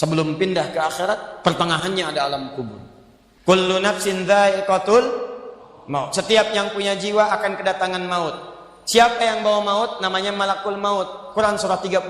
Sebelum pindah ke akhirat, pertengahannya ada alam kubur. Kullu nafsin dha'iqatul maut. Setiap yang punya jiwa akan kedatangan maut. Siapa yang bawa maut? Namanya malakul maut. Quran surah 32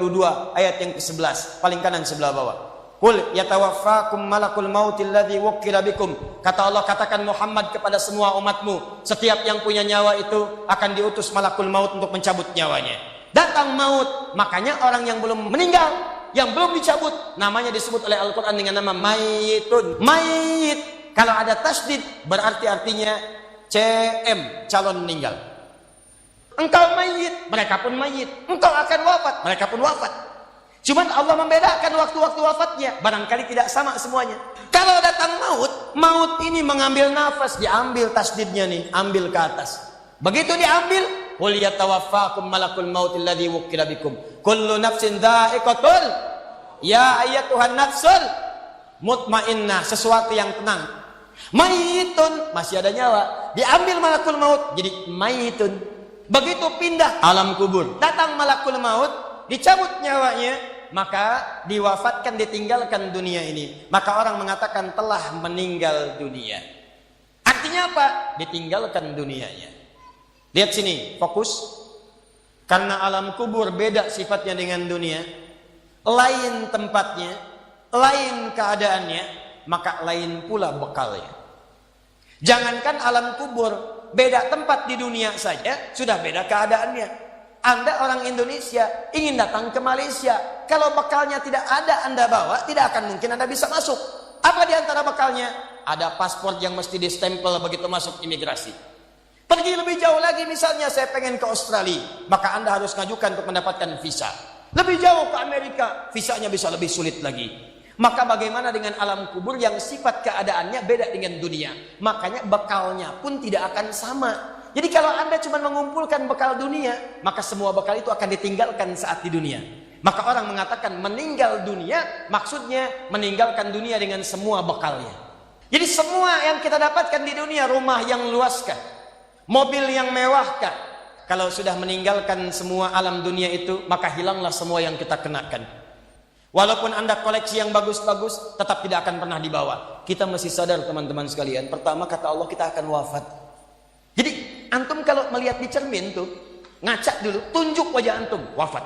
ayat yang ke-11, paling kanan sebelah bawah. Qul yatawaffakum malakul mautil ladzi wukkila bikum. Kata Allah, katakan Muhammad kepada semua umatmu, setiap yang punya nyawa itu akan diutus malakul maut untuk mencabut nyawanya. Datang maut, makanya orang yang belum meninggal, yang belum dicabut, namanya disebut oleh Al-Quran dengan nama mayitun. Mayit, kalau ada tasdid, berarti artinya CM, calon meninggal. Engkau mayit, mereka pun mayit. Engkau akan wafat, mereka pun wafat. Cuman Allah membedakan waktu-waktu wafatnya, barangkali tidak sama semuanya. Kalau datang maut, maut ini mengambil nafas, diambil tasdidnya nih, ambil ke atas. Begitu diambil, qul yatawaffakum malakul mautil ladzi wukkila bikum. Kullu nafsin dha'iqatul, ya ayyatuhan nafsul mutmainnah, sesuatu yang tenang. Mayitun, masih ada nyawa, diambil malakul maut jadi mayitun. Begitu pindah alam kubur, datang malakul maut, dicabut nyawanya, maka diwafatkan, ditinggalkan dunia ini. Maka orang mengatakan telah meninggal dunia. Artinya apa? Ditinggalkan dunianya. Lihat sini, fokus. Karena alam kubur beda sifatnya dengan dunia, lain tempatnya, lain keadaannya, maka lain pula bekalnya. Jangankan alam kubur, beda tempat di dunia saja sudah beda keadaannya. Anda orang Indonesia ingin datang ke Malaysia, kalau bekalnya tidak ada Anda bawa, tidak akan mungkin Anda bisa masuk. Apa di antara bekalnya? Ada paspor yang mesti distempel begitu masuk imigrasi. Pergi lebih jauh lagi, misalnya saya pengen ke Australia, maka Anda harus ngajukan untuk mendapatkan visa. Lebih jauh ke Amerika, visanya bisa lebih sulit lagi. Maka bagaimana dengan alam kubur yang sifat keadaannya beda dengan dunia? Makanya bekalnya pun tidak akan sama. Jadi kalau Anda cuma mengumpulkan bekal dunia, maka semua bekal itu akan ditinggalkan saat di dunia. Maka orang mengatakan meninggal dunia, maksudnya meninggalkan dunia dengan semua bekalnya. Jadi semua yang kita dapatkan di dunia, rumah yang luaskah, mobil yang mewahkah, kalau sudah meninggalkan semua alam dunia itu, maka hilanglah semua yang kita kenakan. Walaupun Anda koleksi yang bagus-bagus, tetap tidak akan pernah dibawa. Kita mesti sadar teman-teman sekalian, pertama kata Allah kita akan wafat. Jadi antum kalau melihat di cermin tuh, ngaca dulu, tunjuk wajah antum, wafat.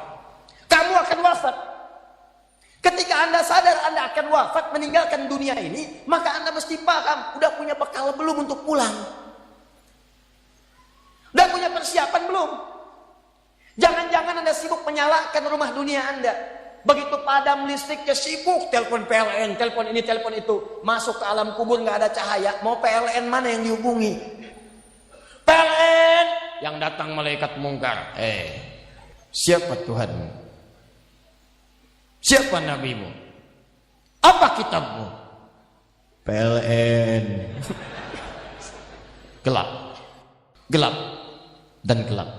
Kamu akan wafat. Ketika Anda sadar Anda akan wafat, meninggalkan dunia ini, maka Anda mesti paham, udah punya bekal belum untuk pulang? Udah punya persiapan belum? Jangan-jangan Anda sibuk menyalakan rumah dunia Anda. Begitu padam listriknya, sibuk telepon PLN, telepon ini, telepon itu. Masuk ke alam kubur nggak ada cahaya, mau PLN mana yang dihubungi? PLN yang datang malaikat mungkar. Siapa Tuhanmu? Siapa nabimu? Apa kitabmu? PLN. Gelap, gelap, dan gelap.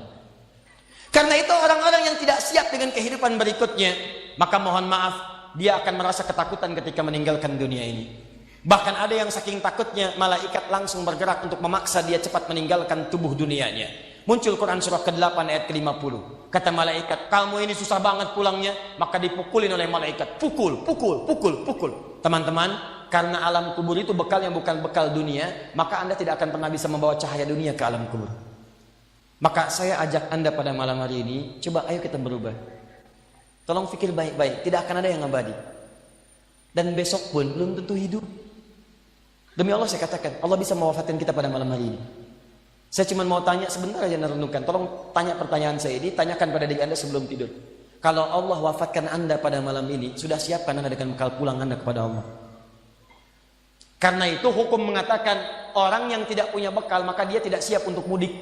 Karena itu orang-orang yang tidak siap dengan kehidupan berikutnya, maka mohon maaf, dia akan merasa ketakutan ketika meninggalkan dunia ini. Bahkan ada yang saking takutnya, malaikat langsung bergerak untuk memaksa dia cepat meninggalkan tubuh dunianya. Muncul Quran surah ke-8 ayat ke-50. Kata malaikat, kamu ini susah banget pulangnya, maka dipukulin oleh malaikat. Pukul, pukul, pukul, pukul. Teman-teman, karena alam kubur itu bekal yang bukan bekal dunia, maka Anda tidak akan pernah bisa membawa cahaya dunia ke alam kubur. Maka saya ajak Anda pada malam hari ini, coba ayo kita berubah. Tolong pikir baik-baik, tidak akan ada yang abadi. Dan besok pun belum tentu hidup. Demi Allah saya katakan, Allah bisa mewafatkan kita pada malam hari ini. Saya cuma mau tanya sebentar aja merenungkan. Tolong tanya pertanyaan saya ini, tanyakan pada diri Anda sebelum tidur. Kalau Allah wafatkan Anda pada malam ini, sudah siapkan Anda dengan bekal pulang Anda kepada Allah? Karena itu hukum mengatakan, orang yang tidak punya bekal, maka dia tidak siap untuk mudik.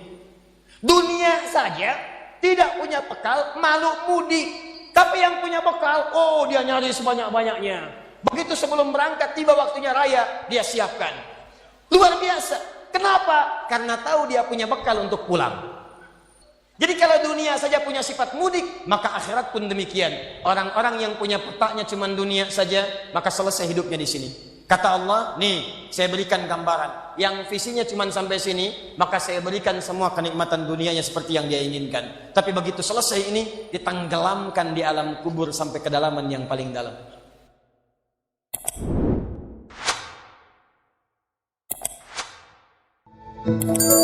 Dunia saja tidak punya bekal, malu mudik. Tapi yang punya bekal, oh dia nyari sebanyak-banyaknya. Begitu sebelum berangkat, tiba waktunya raya, dia siapkan. Luar biasa. Kenapa? Karena tahu dia punya bekal untuk pulang. Jadi kalau dunia saja punya sifat mudik, maka akhirat pun demikian. Orang-orang yang punya petaknya cuma dunia saja, maka selesai hidupnya di sini. Kata Allah, nih saya berikan gambaran. Yang visinya cuma sampai sini, maka saya berikan semua kenikmatan dunianya seperti yang dia inginkan. Tapi begitu selesai ini, ditenggelamkan di alam kubur sampai kedalaman yang paling dalam. Wabarakatuh.